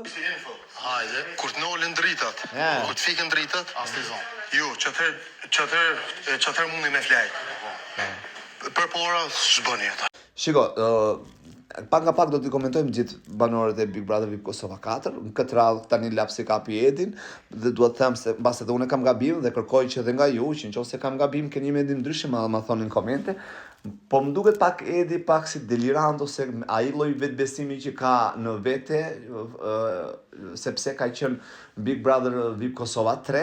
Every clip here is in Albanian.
Hajde, kur të nolën dritat, kur të fikën dritat, jo, çatër mundi me flaj. Për pora s'bëni ata. Shiko, pak nga pak do t'i komentojmë gjithë banorët e Big Brother VIP Kosova 4. Në këtë radhë tani lapsi kapi Edin dhe duhet të them se mbase edhe unë kam gabim dhe kërkoj që edhe nga ju që nëse kam gabim keni mendim ndryshe ma thoni në komente. Po më duket pak Edi pak si delirant ose ai lloj vetbesimi që ka në vete sepse ka qenë Big Brother VIP Kosova 3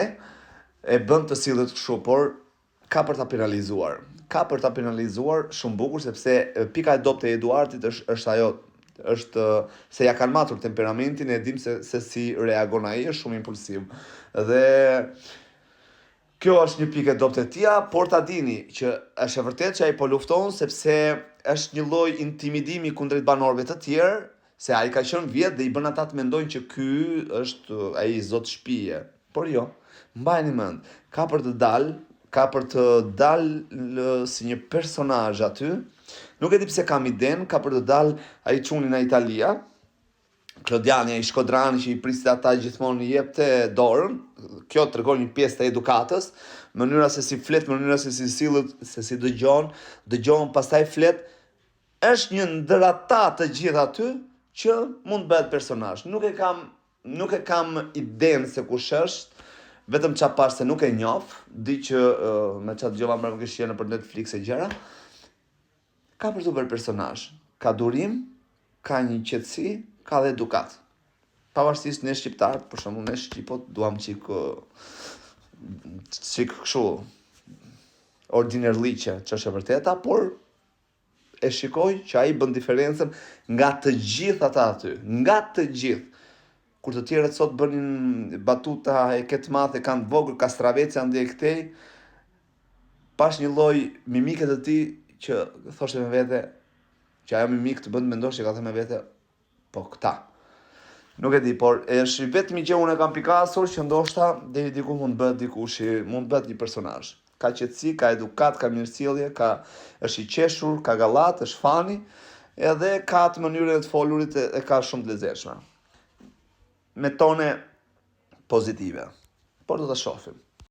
e bën të sillet kështu, por ka për ta penalizuar. Ka për ta penalizuar shumë bukur sepse pika e dobët e Eduardit është ajo është se ja kanë matur temperamentin, e dim se si reagon ai, është shumë impulsiv. Dhe kjo është një pikë e dobët e tij, por ta dini që është e vërtetë që ai po lufton sepse është një lloj intimidimi kundrejt banorëve të tjerë, se ai ka qenë vjet dhe i bën ata të mendojnë që ky është ai zot shtëpie. Por jo, mbajini mend, ka për të dalë si një personazh aty. Nuk e di pse kam iden, ka për të dalë ai çuni në Italia, Klodiani, ai shkodrani që i prisit ata gjithmonë i jepte dorën. Kjo tregon një pjesë të edukatës, mënyra se si flet, mënyra se si sillet, se si dëgjon, pastaj flet. Është një ndër ata të gjithë aty që mund të bëhet personazh. Nuk e kam iden se kush është. Vetëm qa pash se nuk e njoh, di që me qa dëgjova mbrëmë kështje në për Netflix e gjera, ka për të bërë personazh, ka durim, ka një qetësi, ka dhe edukat. Pavarësisht ne shqiptarët, për shembull ne shqipot duam çik kështu ordinarliqe, që është e vërteta, por e shikoj që ai bën diferencën nga të gjithë ata aty, nga të gjithë. Kur të tjerët sot bënin batuta e këtë matë, e kanë vogël, kastravecja ndje këtej, pash një lloj mimike të tij që thoshte me vete, që ajo mimik të bën të mendosh që ka thënë me vete, po këta. Nuk e di, por është vetëm që unë e kam pikasur që ndoshta deri diku mund bëhet dikush, mund bëhet një personazh. Ka qetësi, ka edukat, ka mirësjellje, është i qeshur, ka gallat, është fani, edhe ka atë mënyrën e të folurit e ka shumë të lezetshme. Me tone pozitive. Por do të shohim.